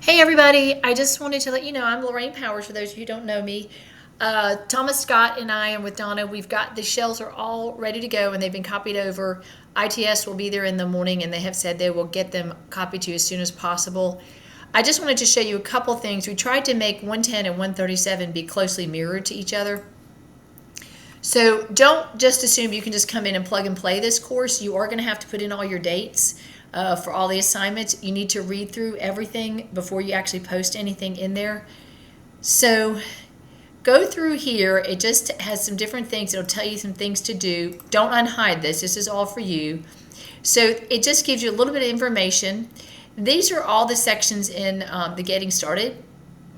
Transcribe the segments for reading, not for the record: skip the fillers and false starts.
Hey everybody, I just wanted to let you know I'm Lorraine Powers for those of you who don't know me. Thomas Scott and I, and with Donna, we've got the shells are all ready to go and they've been copied over. ITS will be there in the morning and they have said they will get them copied to you as soon as possible. I just wanted to show you a couple things. We tried to make 110 and 137 be closely mirrored to each other. So don't just assume you can just come in and plug and play this course. You are going to have to put in all your dates for all the assignments. You need to read through everything before you actually post anything in there. So go through here. It just has some different things. It'll tell you some things to do. Don't unhide this. This is all for you. So it just gives you a little bit of information. These are all the sections in the Getting Started.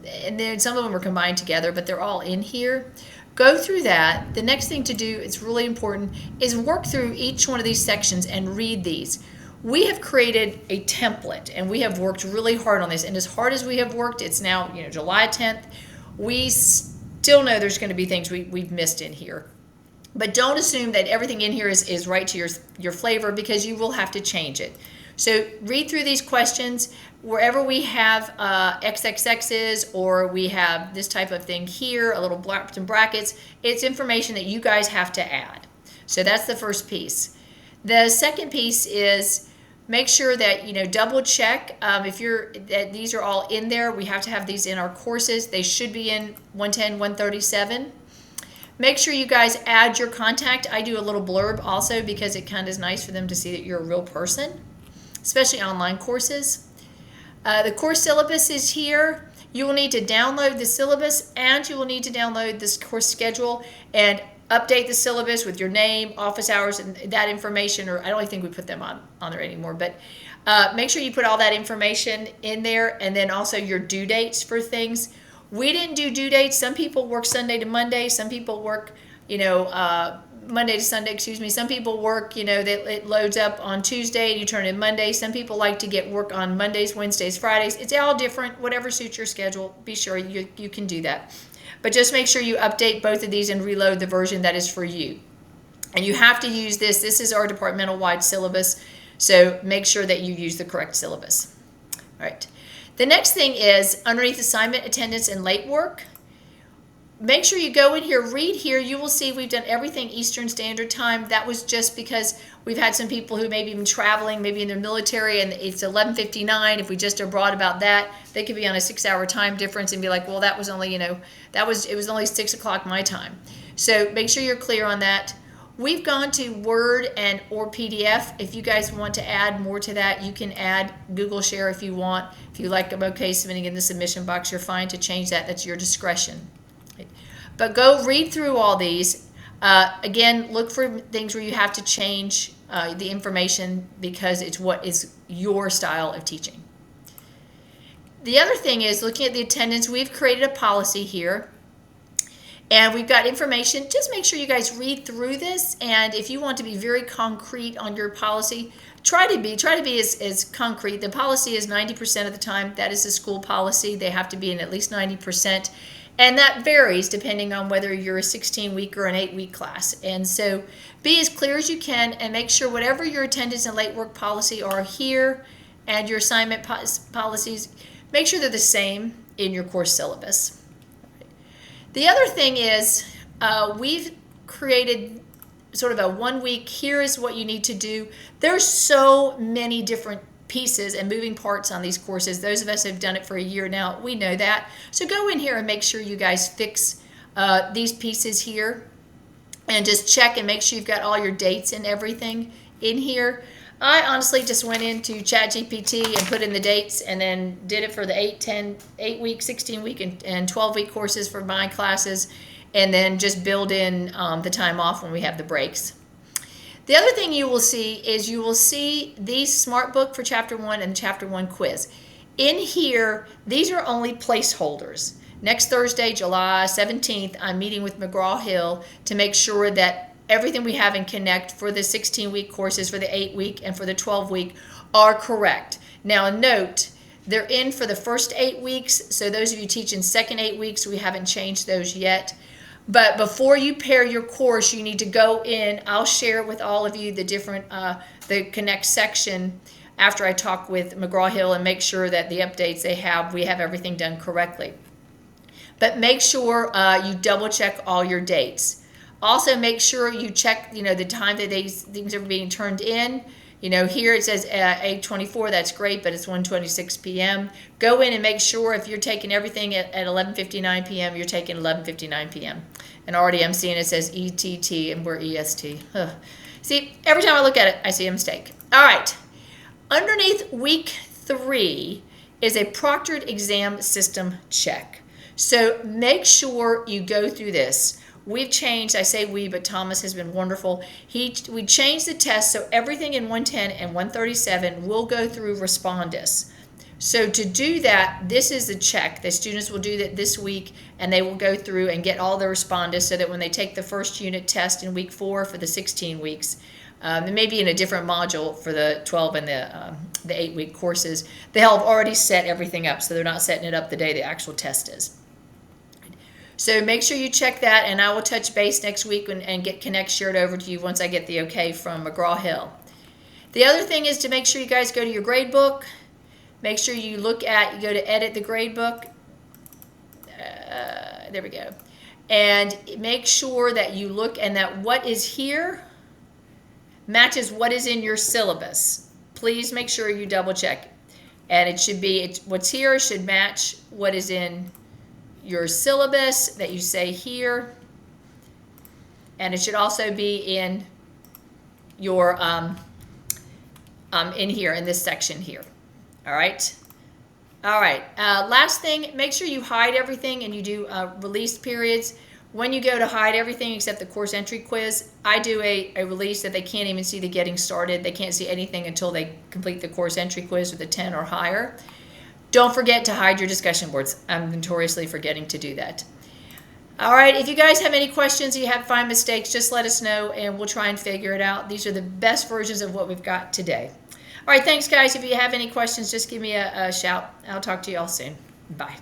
And then some of them are combined together, but they're all in here. Go through that. The next thing to do, it's really important, is work through each one of these sections and read these. We have created a template and we have worked really hard on this. And as hard as we have worked, it's now July 10th. We still know there's going to be things we've missed in here. But don't assume that everything in here is right to your flavor, because you will have to change it. So read through these questions. Wherever we have XXX's or we have this type of thing here, a little in brackets, it's information that you guys have to add. So that's the first piece. The second piece is make sure that double check that these are all in there. We have to have these in our courses. They should be in 110, 137. Make sure you guys add your contact. I do a little blurb also because it kind of is nice for them to see that you're a real person, especially online courses. The course syllabus is here. You will need to download the syllabus and you will need to download this course schedule and update the syllabus with your name, office hours, and that information, or I don't think we put them on there anymore, but make sure you put all that information in there, and then also your due dates for things. We didn't do due dates. Some people work Sunday to Monday. Some people work, Monday to Sunday, excuse me. Some people work, that it loads up on Tuesday and you turn in Monday. Some people like to get work on Mondays, Wednesdays, Fridays. It's all different. Whatever suits your schedule, be sure you can do that. But just make sure you update both of these and reload the version that is for you. And you have to use this. This is our departmental-wide syllabus, so make sure that you use the correct syllabus. All right. The next thing is underneath assignment, attendance, and late work. Make sure you go in here, read here. You will see we've done everything Eastern Standard Time. That was just because we've had some people who maybe been traveling, maybe in their military, and it's 11:59. If we just are broad about that, they could be on a 6-hour time difference and be like, well, that was only, it was only 6 o'clock my time. So make sure you're clear on that. We've gone to Word and or PDF. If you guys want to add more to that, you can add Google Share if you want. If you like, okay, submitting in the submission box, you're fine to change that. That's your discretion. But go read through all these. Again, look for things where you have to change the information because it's what is your style of teaching. The other thing is looking at the attendance. We've created a policy here. And we've got information. Just make sure you guys read through this. And if you want to be very concrete on your policy, try to be as concrete. The policy is 90% of the time. That is the school policy. They have to be in at least 90%. And that varies depending on whether you're a 16-week or an 8-week class. And so be as clear as you can and make sure whatever your attendance and late work policy are here and your assignment policies, make sure they're the same in your course syllabus. The other thing is we've created sort of a 1 week, here is what you need to do. There's so many different pieces and moving parts on these courses. Those of us who have done it for a year now, we know that. So go in here and make sure you guys fix these pieces here and just check and make sure you've got all your dates and everything in here. I honestly just went into ChatGPT and put in the dates and then did it for the 8 week, 16 week, and 12 week courses for my classes, and then just build in the time off when we have the breaks. The other thing you will see is these Smart Book for Chapter 1 and Chapter 1 quiz. In here, these are only placeholders. Next Thursday, July 17th, I'm meeting with McGraw-Hill to make sure that everything we have in Connect for the 16-week courses, for the 8-week, and for the 12-week are correct. Now note, they're in for the first 8 weeks, so those of you teaching second 8 weeks, we haven't changed those yet. But before you pair your course, you need to go in. I'll share with all of you the different, the Connect section after I talk with McGraw-Hill and make sure that the updates they have, we have everything done correctly. But make sure you double check all your dates. Also make sure you check, the time that these things are being turned in. Here it says 8:24, that's great, but it's 1:26 p.m. Go in and make sure if you're taking everything at 11:59 p.m., you're taking 11:59 p.m. And already I'm seeing it says ETT and we're EST. Ugh. See, every time I look at it, I see a mistake. All right. Underneath week 3 is a proctored exam system check. So make sure you go through this. We've changed, I say we, but Thomas has been wonderful. We changed the test so everything in 110 and 137 will go through Respondus. So to do that, this is the check. The students will do that this week, and they will go through and get all the Respondus so that when they take the first unit test in week 4 for the 16 weeks, it may be in a different module for the 12 and the 8-week courses, they'll have already set everything up, so they're not setting it up the day the actual test is. So make sure you check that, and I will touch base next week and get Connect shared over to you once I get the okay from McGraw-Hill. The other thing is to make sure you guys go to your grade book. Make sure you go to edit the grade book. There we go. And make sure that you look and that what is here matches what is in your syllabus. Please make sure you double check. And it should be, what's here should match what is in your syllabus that you say here, and it should also be in your in here in this section here. All right. Last thing, make sure you hide everything and you do release periods. When you go to hide everything except the course entry quiz, I do a release that they can't even see the getting started. They can't see anything until they complete the course entry quiz with a 10 or higher. Don't forget to hide your discussion boards. I'm notoriously forgetting to do that. All right, if you guys have any questions, you find mistakes, just let us know and we'll try and figure it out. These are the best versions of what we've got today. All right, thanks guys. If you have any questions, just give me a shout. I'll talk to you all soon. Bye.